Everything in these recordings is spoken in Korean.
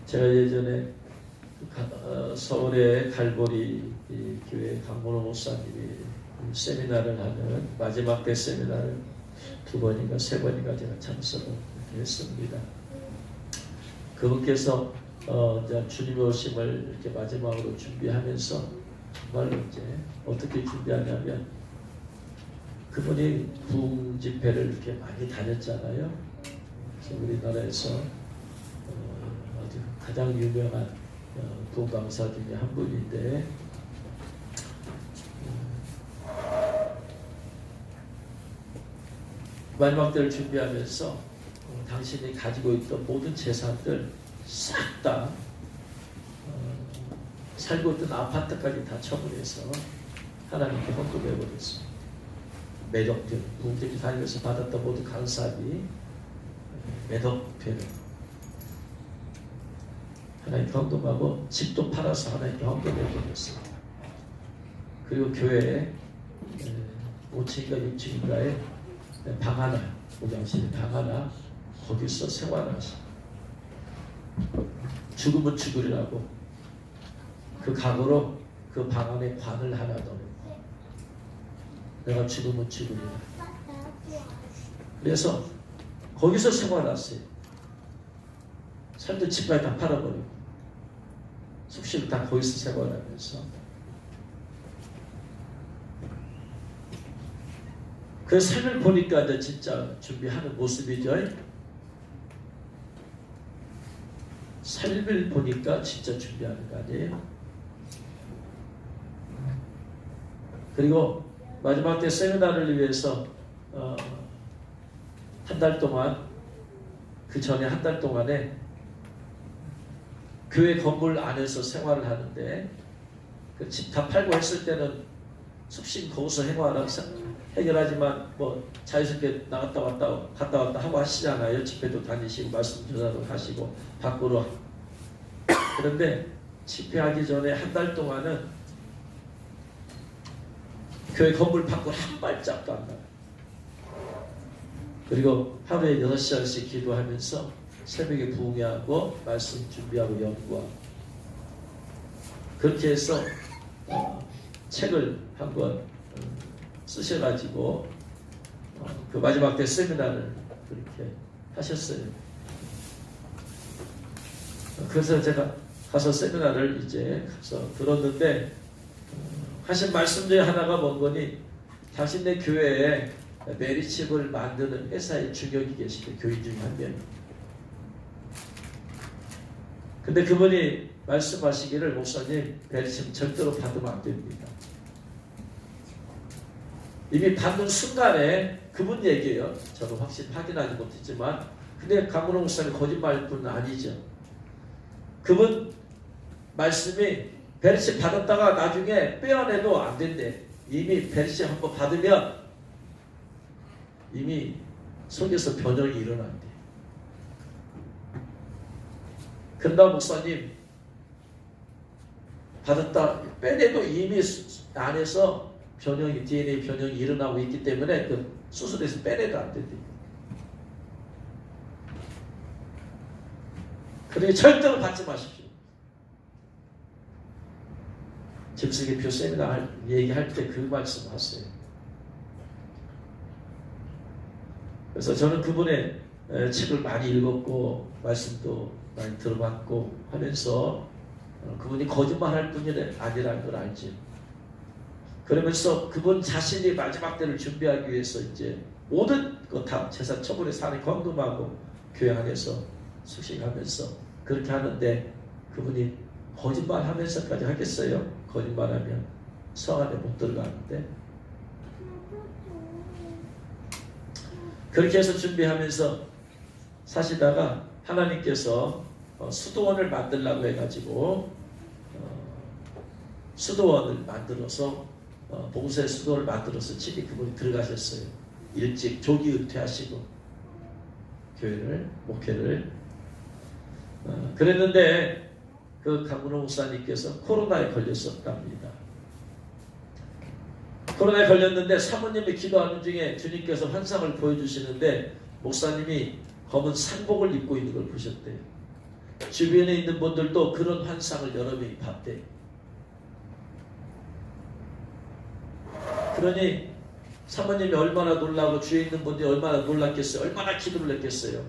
제가 예전에 서울의 갈보리 교회 강문호 목사님이 세미나를 하는 마지막 때 세미나를 2번인가 3번인가 제가 참석을 했습니다. 그분께서 이제 주님의 오심을 이렇게 마지막으로 준비하면서 정말로 이제 어떻게 준비하냐면, 그분이 부흥 집회를 이렇게 많이 다녔잖아요. 그래서 우리나라에서 아주 가장 유명한 부흥 강사 중에 한 분인데, 마지막 때를 준비하면서 당신이 가지고 있던 모든 재산들 싹 다 살고 있던 아파트까지 다 처분해서 하나님께 헌금해버렸습니다. 매덕들, 부흥집회 다니면서 받았던 모든 강사비 매덕회를 하나님께 헌금하고 집도 팔아서 하나님께 헌금해버렸습니다. 그리고 교회에 5층인가 6층인가에 방 하나, 오장실에 방 하나, 거기서 생활하시. 죽으면 죽으리라고 그 각오로 그 방 안에 관을 하나 넣고, 내가 죽으면 죽으리라. 그래서 거기서 생활하세요. 살도 집까지 다 팔아버리고 숙식을 다 거기서 생활하면서, 그 삶을 보니까 이제 진짜 준비하는 모습이죠. 삶을 보니까 진짜 준비하는 거 아니에요? 그리고 마지막 때 세미나를 위해서 한 달 동안, 그 전에 한 달 동안에 교회 건물 안에서 생활을 하는데, 그 집 다 팔고 했을 때는 숙식 거기서 해결하지만 뭐 자유스럽게 나갔다 왔다 갔다 왔다 하고 하시잖아요. 집회도 다니시고 말씀 전하도 하시고 밖으로. 그런데 집회하기 전에 한 달 동안은 교회 건물 밖으로 한 발짝도 안 나가요. 그리고 하루에 6시간씩 기도하면서 새벽에 부흥회하고 말씀 준비하고 연구하고, 그렇게 해서 책을 한권 쓰셔가지고 그 마지막 때 세미나를 그렇게 하셨어요. 그래서 제가 가서 세미나를 이제 가서 들었는데, 하신 말씀 중에 하나가 뭔 거니, 당신네 교회에 메리칩을 만드는 회사의 중역이 계시대, 교인 중에 한 명이. 근데 그분이 말씀하시기를, 목사님 메리칩 절대로 받으면 안 됩니다. 이미 받는 순간에 그분 얘기예요. 저도 확인하지 못했지만, 근데 강문호 목사님 거짓말일 뿐은 아니죠. 그분 말씀이 베리시 받았다가 나중에 빼어내도 안 된대. 이미 베리시 한번 받으면 이미 속에서 변형이 일어난대. 근데 목사님 받았다 빼내도 이미 안에서 변형이, DNA 변형이 일어나고 있기 때문에 그 수술해서 빼내도 안 된대. 그러니 절대로 받지 마십시오. 집세계표 세미나 얘기할 때 그 말씀 하세요. 그래서 저는 그분의 책을 많이 읽었고 말씀도 많이 들어봤고 하면서 그분이 거짓말할 뿐이 아니라는 걸 알지. 그러면서 그분 자신이 마지막 때를 준비하기 위해서 이제 모든 것 다 재산 처분해서 하나님 헌금하고 교회 안에서 숙식하면서 그렇게 하는데, 그분이 거짓말하면서까지 하겠어요? 거짓말하면 성 안에 못 들어가는데. 그렇게 해서 준비하면서 사시다가 하나님께서 수도원을 만들려고 해가지고 수도원을 만들어서 봉쇄 수도를 만들어서 집이 그분이 들어가셨어요. 일찍 조기 은퇴하시고 교회를, 목회를. 그랬는데 그 강문호 목사님께서 코로나에 걸렸었답니다. 코로나에 걸렸는데 사모님이 기도하는 중에 주님께서 환상을 보여주시는데, 목사님이 검은 상복을 입고 있는 걸 보셨대요. 주변에 있는 분들도 그런 환상을 여러 명이 봤대. 그러니 사모님이 얼마나 놀라고 주위에 있는 분들이 얼마나 놀랐겠어요. 얼마나 기도를 했겠어요.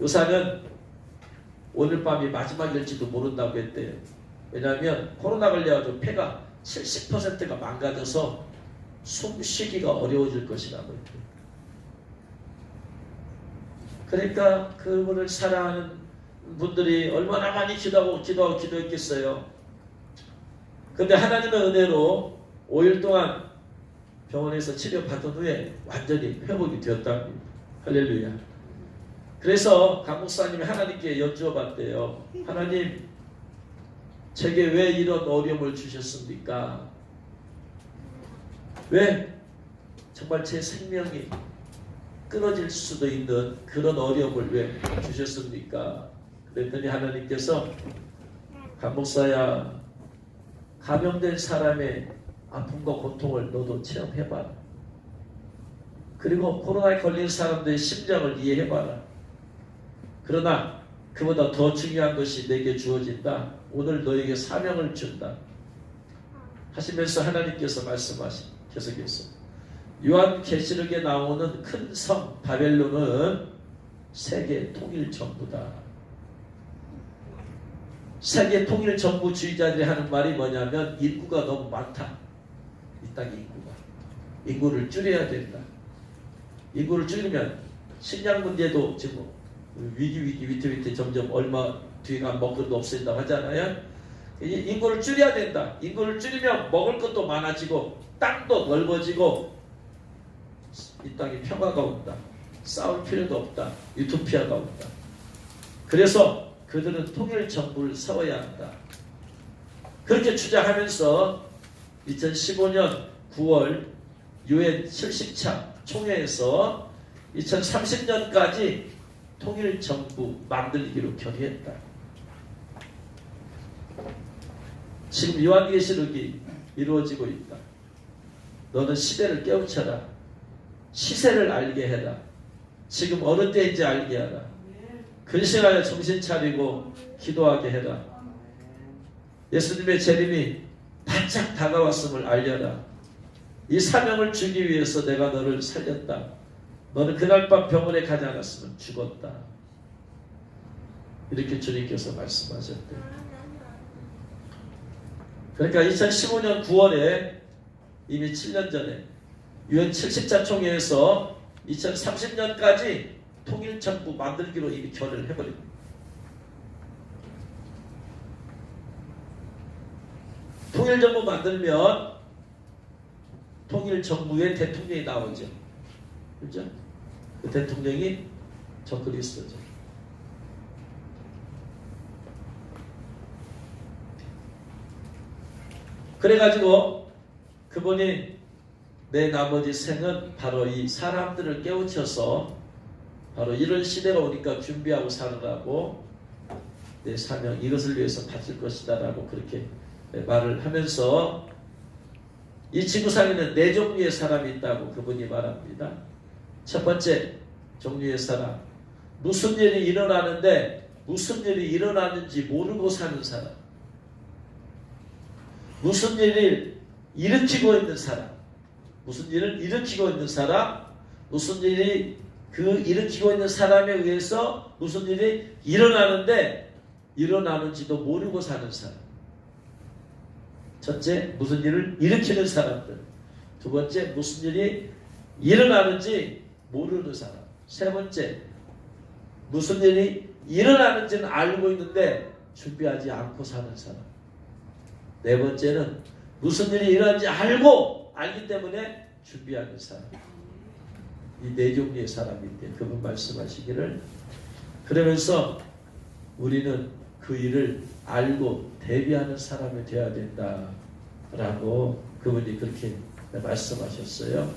의사는 오늘 밤이 마지막일지도 모른다고 했대요. 왜냐하면 코로나 걸려가지고 폐가 70%가 망가져서 숨쉬기가 어려워질 것이라고 했대요. 그러니까 그분을 사랑하는 분들이 얼마나 많이 기도했겠어요. 그런데 하나님의 은혜로 5일 동안 병원에서 치료받은 후에 완전히 회복이 되었답니다. 할렐루야. 그래서 강 목사님이 하나님께 여쭈어봤대요. 하나님, 제게 왜 이런 어려움을 주셨습니까? 왜 정말 제 생명이 끊어질 수도 있는 그런 어려움을 왜 주셨습니까? 그랬더니 하나님께서 강 목사야, 감염된 사람의 아픔과 고통을 너도 체험해봐라. 그리고 코로나에 걸린 사람들의 심정을 이해해봐라. 그러나 그보다 더 중요한 것이 내게 주어진다. 오늘 너에게 사명을 준다. 하시면서 하나님께서 말씀하신 계속해서 요한계시록에 나오는 큰 성 바벨론은 세계 통일 정부다. 세계 통일 정부주의자들이 하는 말이 뭐냐면 인구가 너무 많다. 이 땅의 인구를 줄여야 된다. 인구를 줄이면 식량 문제도 지금 위태 점점 얼마 뒤가 먹을 것도 없어진다고 하잖아요. 인구를 줄여야 된다. 인구를 줄이면 먹을 것도 많아지고 땅도 넓어지고 이 땅에 평화가 온다. 싸울 필요도 없다. 유토피아가 온다. 그래서 그들은 통일 정부를 세워야 한다. 그렇게 주장하면서 2015년 9월 유엔 70차 총회에서 2030년까지 통일 정부 만들기로 결의했다. 지금 요한계시록이 이루어지고 있다. 너는 시대를 깨우쳐라. 시세를 알게 해라. 지금 어느 때인지 알게 하라. 근심하여 정신 차리고 기도하게 해라. 예수님의 재림이 바짝 다가왔음을 알려라. 이 사명을 주기 위해서 내가 너를 살렸다. 너는 그날 밤 병원에 가지 않았으면 죽었다. 이렇게 주님께서 말씀하셨대요. 그러니까 2015년 9월에 이미 7년 전에 유엔 70차 총회에서 2030년까지 통일정부 만들기로 이미 결의를 해버립니다. 통일정부 만들면 통일정부의 대통령이 나오죠. 그렇죠? 그 대통령이 저 그리스도죠. 그래가지고 그분이 내 나머지 생은 바로 이 사람들을 깨우쳐서 바로 이런 시대가 오니까 준비하고 살아가고 내 사명 이것을 위해서 바칠 것이다 라고 그렇게 말을 하면서 이 지구상에는 네 종류의 사람이 있다고 그분이 말합니다. 첫 번째 종류의 사람, 무슨 일이 일어나는데 무슨 일이 일어나는지 모르고 사는 사람, 무슨 일을 일으키고 있는 사람, 무슨 일을 일으키고 있는 사람, 무슨 일이 그 일으키고 있는 사람에 의해서 무슨 일이 일어나는데 일어나는지도 모르고 사는 사람. 첫째, 무슨 일을 일으키는 사람들. 두 번째, 무슨 일이 일어나는지 모르는 사람. 세 번째, 무슨 일이 일어나는지는 알고 있는데 준비하지 않고 사는 사람. 네 번째는 무슨 일이 일어나는지 알기 때문에 준비하는 사람. 이 네 종류의 사람인데 그분 말씀하시기를, 그러면서 우리는 그 일을 알고 대비하는 사람이 되어야 된다라고 그분이 그렇게 말씀하셨어요.